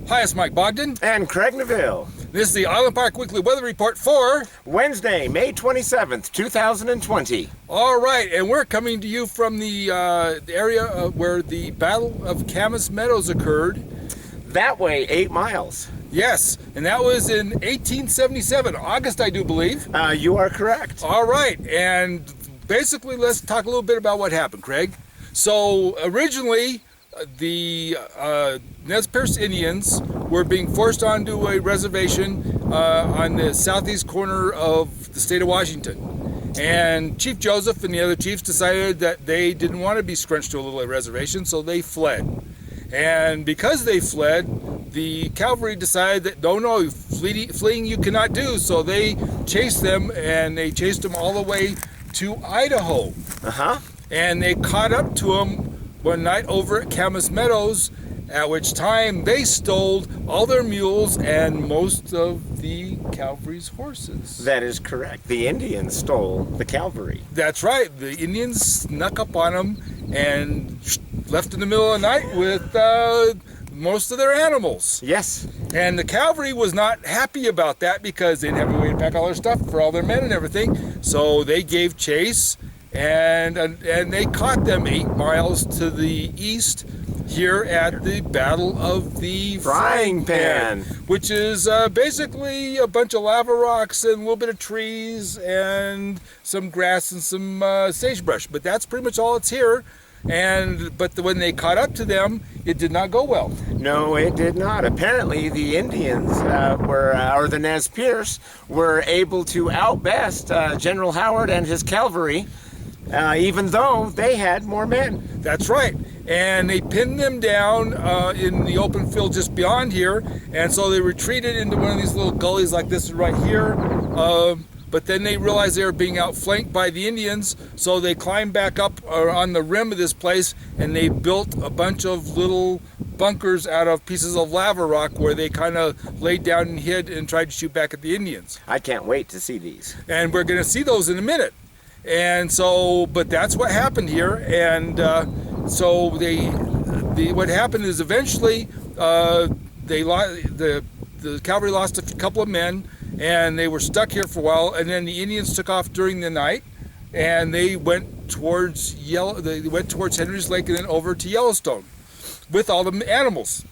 Hi, it's Mike Bogden and Craig Neville. This is the Island Park Weekly Weather Report for Wednesday, May 27th, 2020. All right, and we're coming to you from the area where the Battle of Camas Meadows occurred. That way, 8 miles. Yes, and that was in 1877, August, I do believe. You are correct. All right, and basically, let's talk a little bit about what happened, Craig. So originally, the Nez Perce Indians were being forced onto a reservation on the southeast corner of the state of Washington. And Chief Joseph and the other chiefs decided that they didn't want to be scrunched to a little reservation, so they fled. And because they fled, the cavalry decided that no, fleeing you cannot do, so they chased them, and they chased them all the way to Idaho. And they caught up to them one night over at Camas Meadows, at which time they stole all their mules and most of the cavalry's horses. That is correct. The Indians stole the cavalry. That's right. The Indians snuck up on them and left in the middle of the night with most of their animals. Yes. And the cavalry was not happy about that because they didn't have a way to pack all their stuff for all their men and everything. So they gave chase. And they caught them 8 miles to the east here at the Battle of the Frying Pan, which is basically a bunch of lava rocks and a little bit of trees and some grass and some sagebrush. But that's pretty much all it's here. But when they caught up to them, it did not go well. No, it did not. Apparently, the Indians or the Nez Perce were able to outbest General Howard and his cavalry. Even though they had more men. That's right. And they pinned them down in the open field just beyond here. And so they retreated into one of these little gullies like this right here. But then they realized they were being outflanked by the Indians. So they climbed back up on the rim of this place and they built a bunch of little bunkers out of pieces of lava rock where they kind of laid down and hid and tried to shoot back at the Indians. I can't wait to see these. And we're going to see those in a minute. And so, but that's what happened here. And so what happened is eventually the cavalry lost a couple of men, and they were stuck here for a while. And then the Indians took off during the night, and they went towards Henry's Lake and then over to Yellowstone with all the animals.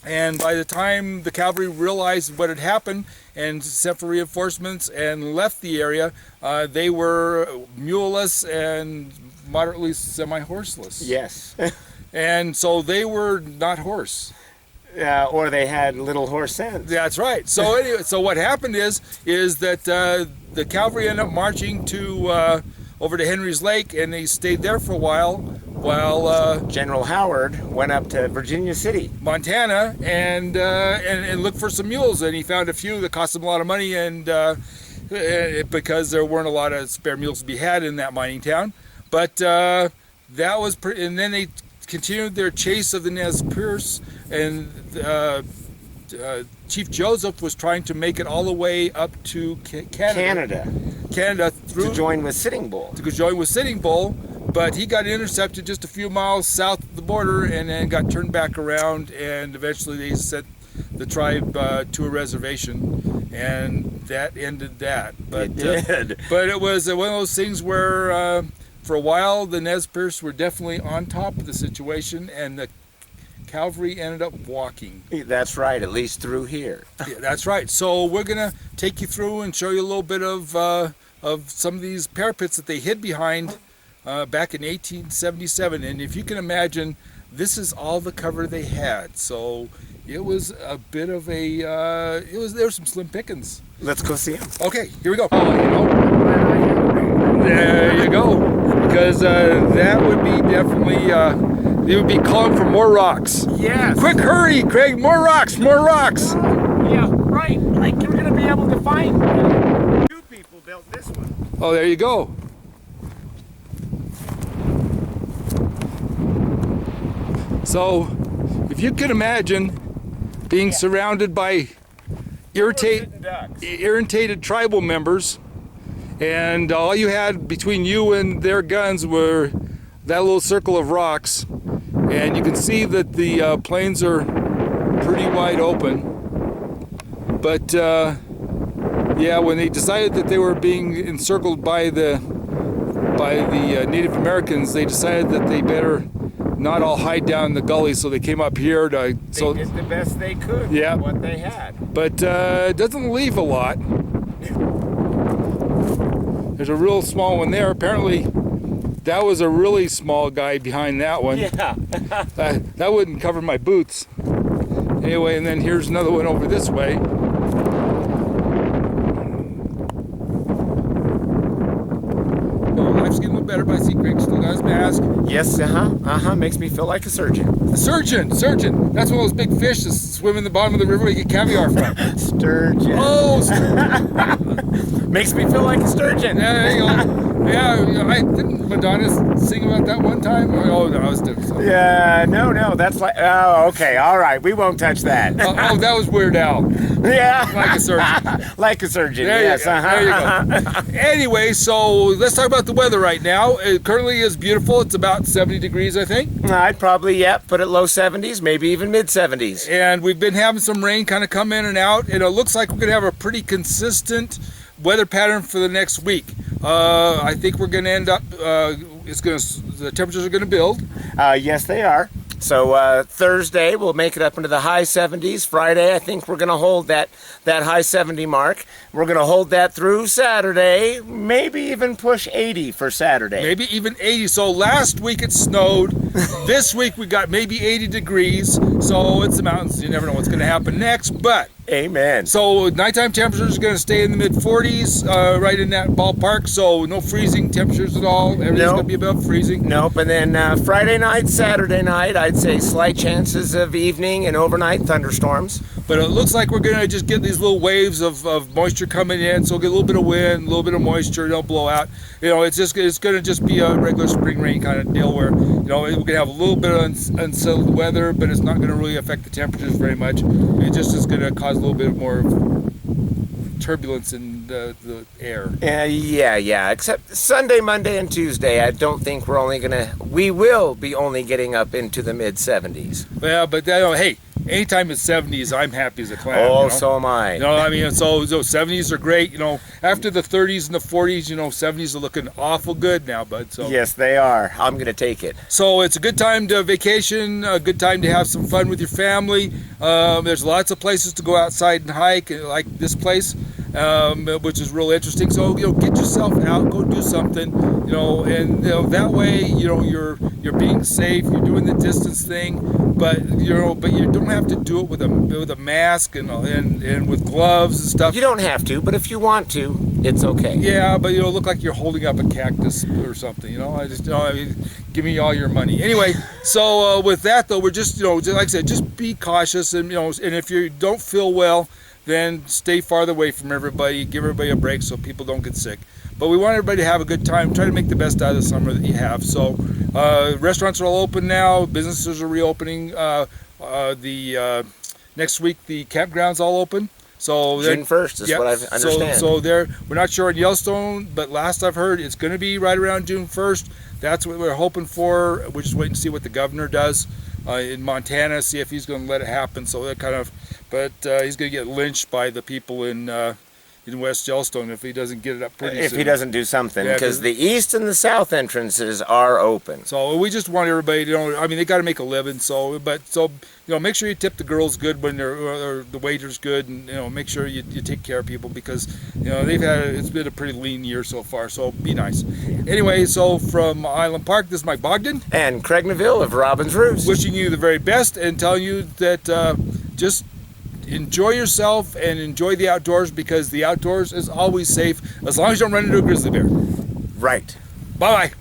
And by the time the cavalry realized what had happened and sent for reinforcements and left the area, they were muleless and moderately semi-horseless. Yes. And so they were not horse. Or they had little horse sense. That's right. So anyway, so what happened is that the cavalry ended up marching to over to Henry's Lake, and they stayed there for a while General Howard went up to Virginia City, Montana, and looked for some mules, and he found a few that cost him a lot of money, and because there weren't a lot of spare mules to be had in that mining town. But that was and then they continued their chase of the Nez Perce, and Chief Joseph was trying to make it all the way up to Canada through to join with Sitting Bull. But he got intercepted just a few miles south of the border and then got turned back around, and eventually they sent the tribe to a reservation, and that ended that. But it did. But it was one of those things where for a while the Nez Perce were definitely on top of the situation, and the cavalry ended up walking. That's right, at least through here. Yeah, that's right. So we're going to take you through and show you a little bit of some of these parapets that they hid behind back in 1877, and if you can imagine, this is all the cover they had. So it was a bit of a there were some slim pickings. Let's go see them. Okay, here we go. There you go. Because that would be definitely they would be calling for more rocks. Yes. Quick, hurry, Craig! More rocks! More rocks! Yeah, right. Like you're gonna be able to find. 2 people built this one. Oh, there you go. So, if you can imagine being surrounded by irritated tribal members, and all you had between you and their guns were that little circle of rocks, and you can see that the plains are pretty wide open. But yeah, when they decided that they were being encircled by the Native Americans, they decided that they better not all hide down the gully, so they came up here to. They did the best they could Yeah. with what they had. But it doesn't leave a lot. There's a real small one there. Apparently, that was a really small guy behind that one. Yeah. That wouldn't cover my boots. Anyway, and then here's another one over this way. Oh, life's getting a little better, but I see Craig still got his mask. Yes, makes me feel like a surgeon. A surgeon. That's one of those big fish that swim in the bottom of the river where you get caviar from. Sturgeon. Oh, Makes me feel like a sturgeon. yeah, there you go. Yeah, didn't Madonna sing about that one time? Oh, no, I was doing something. Yeah, no, that's like, oh, okay, all right, we won't touch that. Oh, that was Weird Al. Yeah. Like a surgeon. Like a surgeon, There yes. you go. There you go. Anyway, so let's talk about the weather right now. It currently is beautiful. It's about 70 degrees, I think. I'd probably, put it low 70s, maybe even mid 70s. And we've been having some rain kind of come in and out. And it looks like we're going to have a pretty consistent weather pattern for the next week. I think we're going to end up, the temperatures are going to build. Yes, they are. So Thursday we'll make it up into the high 70s. Friday I think we're going to hold that high 70 mark. We're going to hold that through Saturday, maybe even push 80 for Saturday. Maybe even 80. So last week it snowed. This week we got maybe 80 degrees. So it's the mountains. You never know what's going to happen next. But Amen. so nighttime temperatures are going to stay in the mid 40s, right in that ballpark. So no freezing temperatures at all. Everything's going to be above freezing. Nope. And then Friday night, Saturday night, I'd say slight chances of evening and overnight thunderstorms. But it looks like we're going to just get these little waves of moisture coming in. So we'll get a little bit of wind, a little bit of moisture, don't blow out. It's going to just be a regular spring rain kind of deal where, we're going to have a little bit of unsettled weather, but it's not going to really affect the temperatures very much. It just is going to cause a little bit more turbulence in the air. Yeah. Except Sunday, Monday, and Tuesday, I don't think we will be only getting up into the mid 70s. Yeah, but hey, anytime it's 70s, I'm happy as a clam. Oh, so am I. So 70s are great. After the 30s and the 40s, 70s are looking awful good now, bud. So yes, they are. I'm going to take it. So it's a good time to vacation, a good time to have some fun with your family. There's lots of places to go outside and hike, like this place, which is real interesting. So get yourself out, go do something, and that way you're being safe, you're doing the distance thing, but you don't have to do it with a mask and with gloves and stuff. You don't have to, but if you want to, it's okay. Yeah, but look like you're holding up a cactus or something. Give me all your money. Anyway, so with that though, we're just like I said, just be cautious, and and if you don't feel well, then stay farther away from everybody. Give everybody a break so people don't get sick. But we want everybody to have a good time. Try to make the best out of the summer that you have. So restaurants are all open now. Businesses are reopening. Next week the campground's all open. So June 1st is what I understand. So we're not sure in Yellowstone, but last I've heard it's going to be right around June 1st. That's what we're hoping for. We're just waiting to see what the governor does in Montana, see if he's going to let it happen. So that but he's going to get lynched by the people in West Yellowstone if he doesn't get it up pretty soon. If he doesn't do something, because the east and the south entrances are open. So we just want everybody to they got to make a living. So make sure you tip the girls good when or the waiters good, and make sure you take care of people, because it's been a pretty lean year so far. So be nice. Anyway, so from Island Park, this is Mike Bogden and Craig Neville of Robin's Roost, wishing you the very best and telling you that just enjoy yourself and enjoy the outdoors, because the outdoors is always safe as long as you don't run into a grizzly bear. Right. Bye-bye.